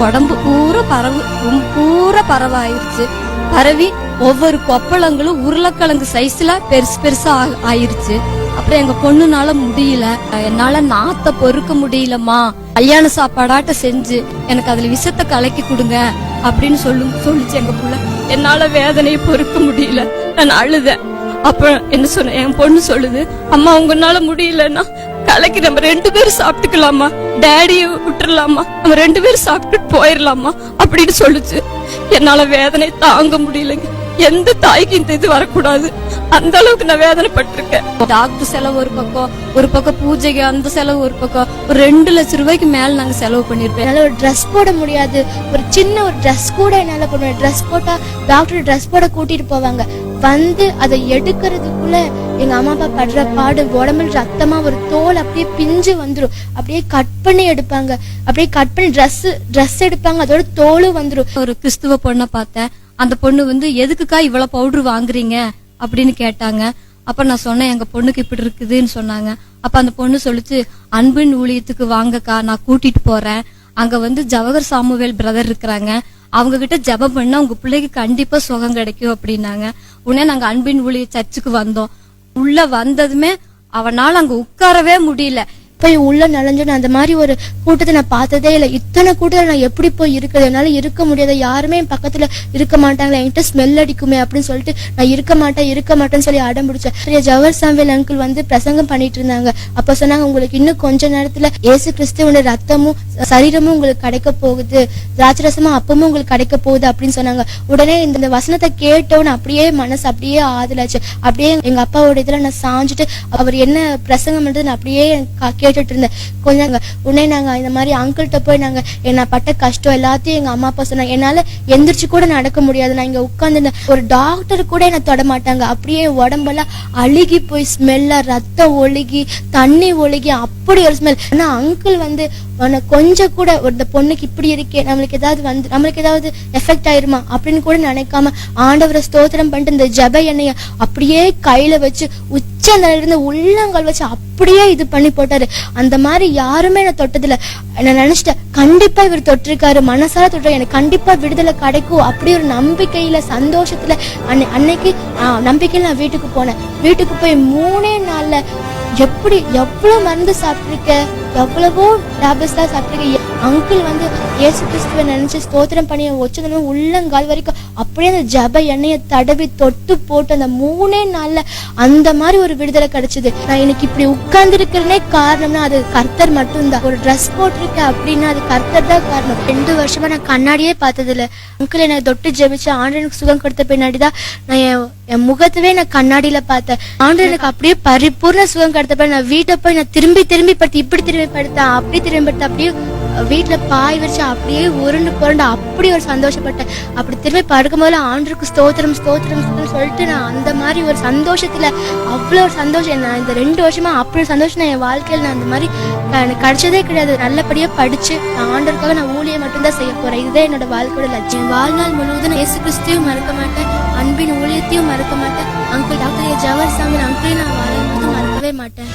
உடம்பு பூரா பரவாயிருச்சு. பரவி ஒவ்வொரு கொப்பளங்களும் உருளைக்கிழங்கு சைஸ்ல பெருசு பெருசா ஆயிருச்சு. அப்புறம் எங்க பொண்ணுனால முடியல, என்னால நாத்த பொறுக்க முடியலம்மா, கல்யாண சாப்பாடாட்ட செஞ்சு எனக்கு அதுல விஷத்தை கலக்கி கொடுங்க அப்படின்னு சொல்லிச்சு எங்க புள்ள. என்னால வேதனையை பொறுக்க முடியல, நான் அழுதேன். அப்ப என்ன சொன்ன, என் பொண்ணு சொல்லுது, அம்மா உங்கனால முடியலன்னா கலக்கி நம்ம 2 பேரும் சாப்பிட்டுக்கலாமா, டேடிய விட்டுறலாமா, நம்ம 2 பேரும் சாப்பிட்டுட்டு போயிடலாமா அப்படின்னு சொல்லுச்சு. என்னால வேதனை தாங்க முடியலைங்க. எந்த தாய்க்கு இந்த இது வரக்கூடாது, அந்த அளவுக்கு நான் வேதனைப்பட்டிருக்கேன். டாக்டர் செலவு ஒரு பக்கம் பூஜைக்கு அந்த செலவு ஒரு பக்கம், ஒரு 2 லட்சம் ரூபாய்க்கு மேல நாங்க செலவு பண்ணிருப்போம். என்னால ஒரு ட்ரெஸ் போட முடியாது, ஒரு சின்ன ஒரு ட்ரெஸ் கூட என்னால போட முடியாது. ட்ரெஸ் போட்டா டாக்டர் ட்ரெஸ் போட கூட்டிட்டு போவாங்க, வந்து அதை எடுக்கிறதுக்குள்ள எங்க அம்மா அப்பா படுற பாடு, உடம்புல ரத்தமா ஒரு தோல் அப்படியே பிஞ்சு வந்துடும். அப்படியே கட் பண்ணி எடுப்பாங்க, அப்படியே கட் பண்ணி ட்ரெஸ் எடுப்பாங்க, அதோட தோலும் வந்துடும். ஒரு கிறிஸ்துவ பொண்ணை பார்த்தேன். அந்த பொண்ணு வந்து எதுக்குக்கா இவ்வளவு பவுடர் வாங்குறீங்க அப்படின்னு கேட்டாங்க. அப்ப நான் சொன்னேன், எங்க பொண்ணுக்கு இப்படி இருக்குதுன்னு சொன்னாங்க. அப்ப அந்த பொண்ணு சொல்லிச்சு, அன்பின் ஊழியத்துக்கு வாங்கக்கா, நான் கூட்டிட்டு போறேன். அங்க வந்து ஜவஹர் சாமுவேல் பிரதர் இருக்கிறாங்க, அவங்க கிட்ட ஜெபம் பண்ணா உங்க பிள்ளைக்கு கண்டிப்பா சுகம் கிடைக்கும் அப்படின்னாங்க. உடனே நாங்க அன்பின் ஊழிய சர்ச்சுக்கு வந்தோம். உள்ள வந்ததுமே அவனால அங்க உட்காரவே முடியல. போய் உள்ள நுழைஞ்சோன்னு அந்த மாதிரி ஒரு கூட்டத்தை நான் பார்த்ததே இல்லை. இத்தனை கூட்டத்தில் நான் எப்படி போய் இருக்கிறது, என்னால இருக்க முடியாது. யாருமே என் பக்கத்துல இருக்க மாட்டாங்களே, என்கிட்ட ஸ்மெல் அடிக்குமே அப்படின்னு சொல்லிட்டு நான் இருக்க மாட்டேன்னு சொல்லி அடம் பிடிச்சேன். ஜவஹர் சாமுவேல் அங்கிள் வந்து பிரசங்கம் பண்ணிட்டு இருந்தாங்க. அப்ப சொன்னாங்க, உங்களுக்கு இன்னும் கொஞ்ச நேரத்துல இயேசு கிறிஸ்துவோட ரத்தமும் சரீரமும் உங்களுக்கு கிடைக்க போகுது, திராட்சரசமும் அப்பமும் உங்களுக்கு கிடைக்க போகுது அப்படின்னு சொன்னாங்க. உடனே இந்த வசனத்தை கேட்டோன்னு அப்படியே மனசு அப்படியே ஆதலாச்சு. அப்படியே எங்க அப்பாவோட இதுல நான் சாஞ்சிட்டு அவர் என்ன பிரசங்கம் பண்றது நான் அப்படியே கேட்டுட்டு இருந்தேன். கொஞ்சம் உடனே நாங்க இந்த மாதிரி அங்கிள்கிட்ட போய் நாங்க என்ன பட்ட கஷ்டம் எல்லாத்தையும் எங்க அம்மா அப்பா சொன்னாங்க. என்னால எந்திரிச்சு கூட நடக்க முடியாது, நான் இங்க உட்கார்ந்து ஒரு டாக்டர் கூட என்ன தொட மாட்டாங்க. அப்படியே உடம்பெல்லாம் அழுகி போய் ஸ்மெல்ல ரத்தம் ஒழுகி தண்ணி ஒழுகி அப்படி ஒரு ஸ்மெல். ஆனா அங்கிள் வந்து கொஞ்சம் கூட ஒரு பொண்ணுக்கு இப்படி இருக்கே, நம்மளுக்கு ஏதாவது எஃபெக்ட் ஆயிருமா அப்படின்னு கூட நினைக்காம ஆண்டவரை ஸ்தோத்திரம் பண்ணிட்டு இந்த ஜெப எண்ணெய அப்படியே கையில வச்சு உச்சந்தலையில இருந்து உள்ளங்கால் வச்சு அப்படியே இது பண்ணி போட்டாரு. அந்த மாதிரி யாருமே நான் தொட்டதில்ல. நான் நினைச்சிட்டேன், கண்டிப்பா இவர் தொட்டிருக்காரு, மனசால தொட்டிருக்காரு, எனக்கு கண்டிப்பா விடுதலை கிடைக்கும் அப்படி ஒரு நம்பிக்கையில சந்தோஷத்துல அன்னைக்கு நம்பிக்கையில நான் வீட்டுக்கு போனேன். வீட்டுக்கு போய் 3 நாள்ல எவ்வளவு மருந்து சாப்பிட்டிருக்க, எவ்வளவோ டேப்லெட்ஸ் தான் சாப்பிட்டிருக்க. அங்கிள் வந்து இயேசு கிறிஸ்துவை நினைச்சு ஸ்தோத்திரம் பண்ணி வச்சதுமே உள்ளங்கால் வரைக்கும் அப்படியே அந்த ஜெப எண்ணெயை தடவி தொட்டு போட்டு அந்த 3 நாள்ல அந்த மாதிரி ஒரு விடுதலை கிடைச்சது. நான் இன்னைக்கு இப்படி உட்கார்ந்து இருக்கிறனே காரணம்னா அது கர்த்தர் மட்டும்தான். ஒரு ட்ரெஸ் போட்டிருக்க அப்படின்னா அது கர்த்தர் தான் காரணம். 2 வருஷமா நான் கண்ணாடியே பார்த்தது இல்ல. அங்கிள் என்னை தொட்டு ஜெபிச்சு ஆண்டவனுக்கு சுகம் கொடுத்த பின்னாடிதான் நான் என் முகத்தவே நான் கண்ணாடியில பார்த்தேன். ஆண்டவனுக்கு அப்படியே பரிபூர்ண சுகம் கொடுத்தப்ப நான் வீட்டை போய் நான் திரும்பி படுத்து இப்படி திரும்பி படுத்தேன், அப்படி திரும்பி படுத்து, அப்படியே வீட்டுல பாய் வச்சு அப்படியே உருண்டு புரண்டு அப்படி ஒரு சந்தோஷப்பட்டேன். அப்படி திரும்பி படுக்கும் போது ஆண்டவருக்கு ஸ்தோத்திரம் சொல்லிட்டு நான் அந்த மாதிரி ஒரு சந்தோஷத்துல அவ்வளவு ஒரு சந்தோஷம். நான் இந்த 2 வருஷமா அப்படி ஒரு சந்தோஷம் நான் என் வாழ்க்கையில நான் அந்த மாதிரி எனக்கு கிடைச்சதே கிடையாது. நல்லபடியா படிச்சு நான் ஆண்டவருக்காக நான் ஊழியம் மட்டும்தான் செய்ய போறேன். இதுதான் என்னோட வாழ்க்கையோட லட்சியம். வாழ்நாள் முழுவதும் இயேசு கிறிஸ்துவையும் மறக்க மாட்டேன், அன்பின் ஊழியத்தையும் மறக்க மாட்டேன், அங்கிள் டாக்டர் ஜவஹர் சாமுவேல் அங்கிளையும் நான் வாழும்போது மறக்கவே மாட்டேன்.